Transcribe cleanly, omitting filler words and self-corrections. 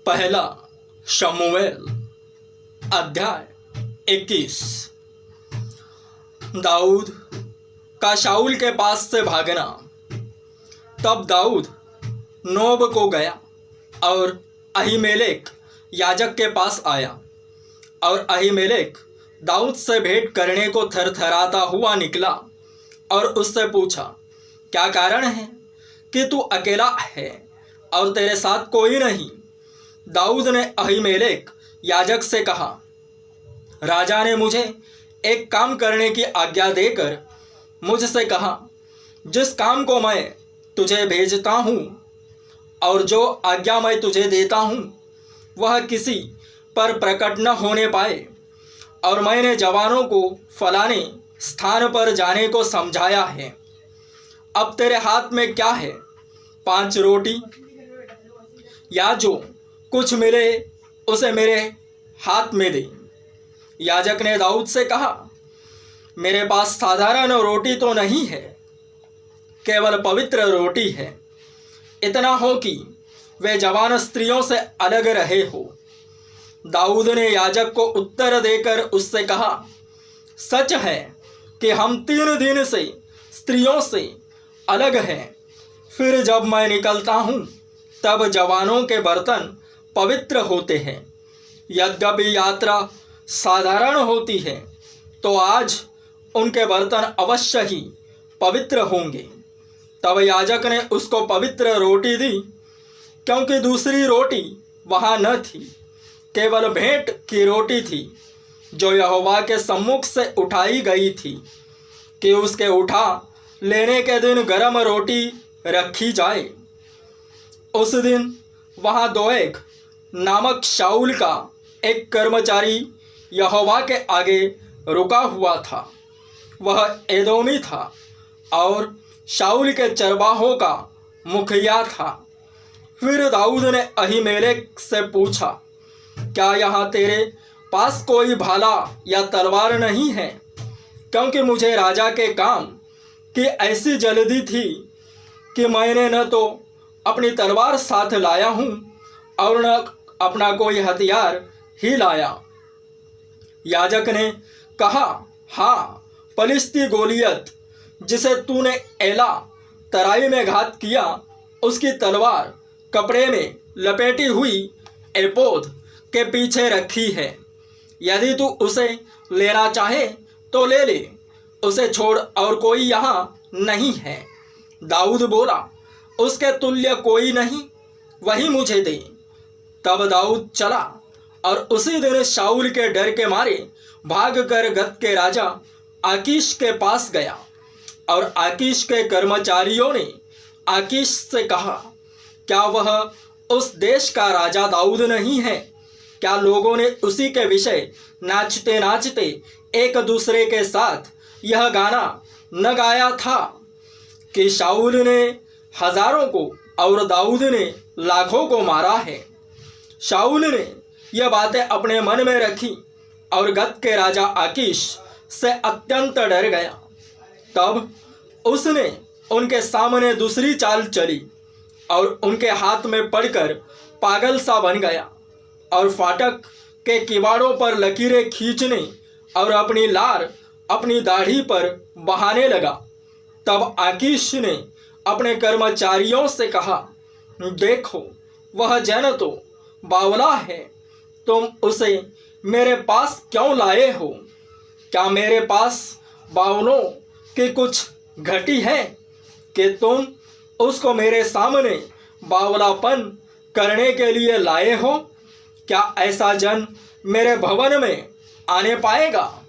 पहला शमूएल अध्याय 21। दाऊद का शाऊल के पास से भागना। तब दाऊद नोब को गया और अहीमेलेक याजक के पास आया, और अहीमेलेक दाऊद से भेंट करने को थरथराता हुआ निकला और उससे पूछा, क्या कारण है कि तू अकेला है और तेरे साथ कोई नहीं? दाऊद ने अहीमेलेक याजक से कहा, राजा ने मुझे एक काम करने की आज्ञा देकर मुझसे कहा, जिस काम को मैं तुझे भेजता हूँ और जो आज्ञा मैं तुझे देता हूँ वह किसी पर प्रकट न होने पाए। और मैंने जवानों को फलाने स्थान पर जाने को समझाया है। अब तेरे हाथ में क्या है? 5 रोटी, या जो कुछ मिले उसे मेरे हाथ में दे। याजक ने दाऊद से कहा, मेरे पास साधारण रोटी तो नहीं है, केवल पवित्र रोटी है। इतना हो कि वे जवान स्त्रियों से अलग रहे हो। दाऊद ने याजक को उत्तर देकर उससे कहा, सच है कि हम 3 दिन से स्त्रियों से अलग हैं। फिर जब मैं निकलता हूँ तब जवानों के बर्तन पवित्र होते हैं। यद्यपि यात्रा साधारण होती है तो आज उनके बर्तन अवश्य ही पवित्र होंगे। तब याजक ने उसको पवित्र रोटी दी, क्योंकि दूसरी रोटी वहाँ न थी, केवल भेंट की रोटी थी जो यहोवा के सम्मुख से उठाई गई थी, कि उसके उठा लेने के दिन गरम रोटी रखी जाए। उस दिन वहाँ दोएग नामक शाऊल का एक कर्मचारी यहोवा के आगे रुका हुआ था। वह एदोमी था और शाऊल के चरवाहों का मुखिया था। फिर दाऊद ने अहीमेलेक से पूछा, क्या यहाँ तेरे पास कोई भाला या तलवार नहीं है? क्योंकि मुझे राजा के काम की ऐसी जल्दी थी कि मैंने न तो अपनी तलवार साथ लाया हूँ और न अपना कोई हथियार ही लाया। याजक ने कहा, हाँ, पलिश्ती गोलियत जिसे तूने एला तराई में घात किया, उसकी तलवार कपड़े में लपेटी हुई एपोद के पीछे रखी है। यदि तू उसे लेना चाहे तो ले ले, उसे छोड़ और कोई यहाँ नहीं है। दाऊद बोला, उसके तुल्य कोई नहीं, वही मुझे दे। तब दाऊद चला और उसी दिन शाऊल के डर के मारे भागकर गत के राजा आकीश के पास गया। और आकीश के कर्मचारियों ने आकीश से कहा, क्या वह उस देश का राजा दाऊद नहीं है? क्या लोगों ने उसी के विषय नाचते नाचते एक दूसरे के साथ यह गाना न गाया था कि शाऊल ने हजारों को और दाऊद ने लाखों को मारा है? शाऊल ने यह बातें अपने मन में रखी और गत के राजा आकीश से अत्यंत डर गया। तब उसने उनके सामने दूसरी चाल चली और उनके हाथ में पड़कर पागल सा बन गया और फाटक के किवाड़ों पर लकीरें खींचने और अपनी लार अपनी दाढ़ी पर बहाने लगा। तब आकीश ने अपने कर्मचारियों से कहा, देखो, वह जन तो बावला है, तुम उसे मेरे पास क्यों लाए हो? क्या मेरे पास बावलों की कुछ घटी है कि तुम उसको मेरे सामने बावलापन करने के लिए लाए हो? क्या ऐसा जन मेरे भवन में आने पाएगा?